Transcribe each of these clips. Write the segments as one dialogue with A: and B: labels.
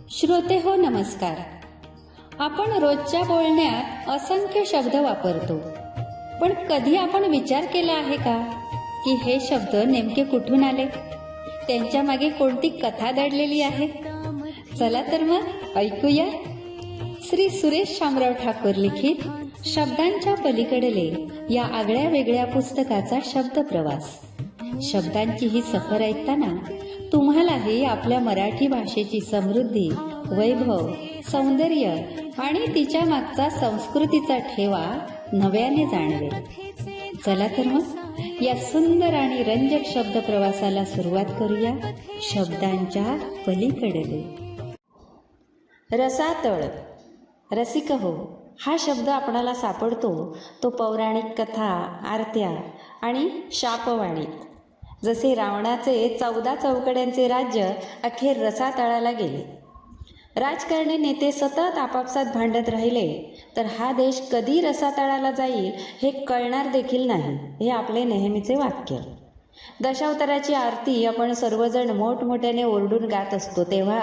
A: श्रोते हो नमस्कार. आपण रोजच्या बोलण्यात असंख्य शब्द वापरतो, पण कधी आपण विचार केला आहे का की हे शब्द नेमके कुठून आले, त्यांच्या मागे कोणती कथा दडलेली आहे? चला तर मग ऐकूया. श्री सुरेश शामराव ठाकूर लिखित शब्दांच्या पलीकडले या आगळ्या वेगळ्या पुस्तकाचा शब्द प्रवास. शब्दांची ही सफर ऐकताना तुम्हालाही आपल्या मराठी भाषेची समृद्धी, वैभव, सौंदर्य आणि तिच्या मागचा संस्कृतीचा ठेवा नव्याने जाणवेल. चला तर मग या सुंदर आणि रंजक शब्द प्रवासाला सुरुवात करूया. शब्दांच्या पलीकडले. रसातळ. रसिक हो, हा शब्द आपणाला सापडतो तो पौराणिक कथा, आरत्या आणि शापवाणीत. जसे रावणाचे 14 चौकड्यांचे राज्य अखेर रसातळाला गेले. राजकारणी नेते सतत आपापसात भांडत राहिले तर हा देश कधी रसातळाला जाईल हे कळणार देखील नाही, हे आपले नेहमीचे वाक्य. दशावताराची आरती आपण सर्वजण मोठमोठ्याने ओरडून गात असतो तेव्हा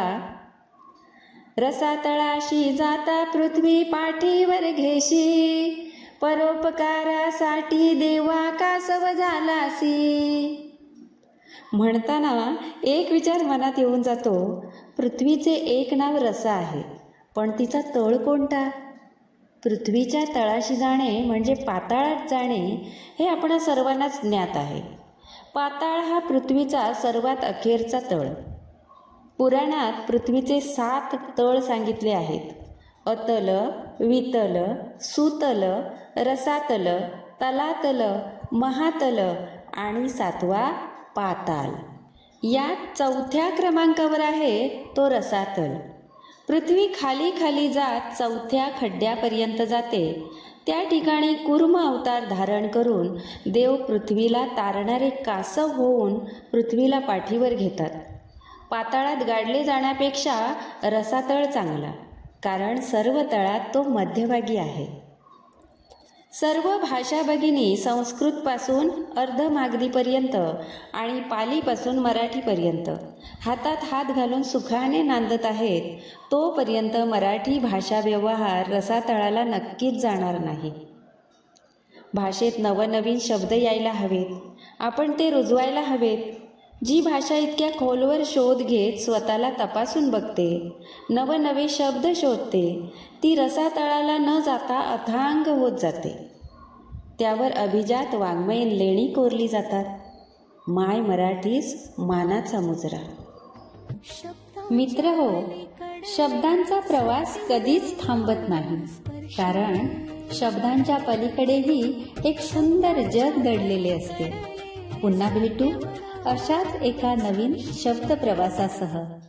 A: रसातळाशी जाता पृथ्वी पाठीवर घेशी, परोपकारासाठी देवा कासव झालासी. म्हणताना एक विचार मनात येऊन जातो, पृथ्वीचे एक नाव रसा आहे, पण तिचा तळ कोणता? पृथ्वीच्या तळाशी जाणे म्हणजे पाताळात जाणे हे आपणा सर्वांनाच ज्ञात आहे. पाताळ हा पृथ्वीचा सर्वात अखेरचा तळ. पुराणात पृथ्वीचे 7 तळ सांगितले आहेत: अतल, वितल, सुतल, रसातल, तलातल, महातल आणि 7वा पाताल. यात 4थ्या क्रमांकावर आहे तो रसातल. पृथ्वी खाली खाली जात 4थ्या खड्ड्यापर्यंत जाते. त्या ठिकाणी कूर्म अवतार धारण करून देव पृथ्वीला तारणारे कासव होऊन पृथ्वीला पाठीवर घेतात. पाताळात गाडले जाण्यापेक्षा रसातळ चांगला, कारण सर्व तळात तो मध्यभागी आहे. सर्व भाषा भगिनी संस्कृतपासून अर्धमागधीपर्यंत आणि पालीपासून मराठीपर्यंत हातात हात घालून सुखाने नांदत आहेत, तोपर्यंत मराठी भाषा व्यवहार रसातळाला नक्कीच जाणार नाही. भाषेत नवनवीन शब्द यायला हवेत, आपण ते रुजवायला हवेत. जी भाषा इतक्या खोलवर शोध घेत स्वतःला तपासून बघते, नवनवे शब्द शोधते, ती रसातळाला न जाता अथांग होत जाते. त्यावर अभिजात वाङ्मयीन लेणी कोरली जातात. माय मराठीस मानाचा मुजरा. मित्र हो, शब्दांचा प्रवास कधीच थांबत नाही, कारण शब्दांच्या पलीकडेही एक सुंदर जग दडलेले असते. पुन्हा भेटू अशाच एका नवीन शब्द प्रवासासह.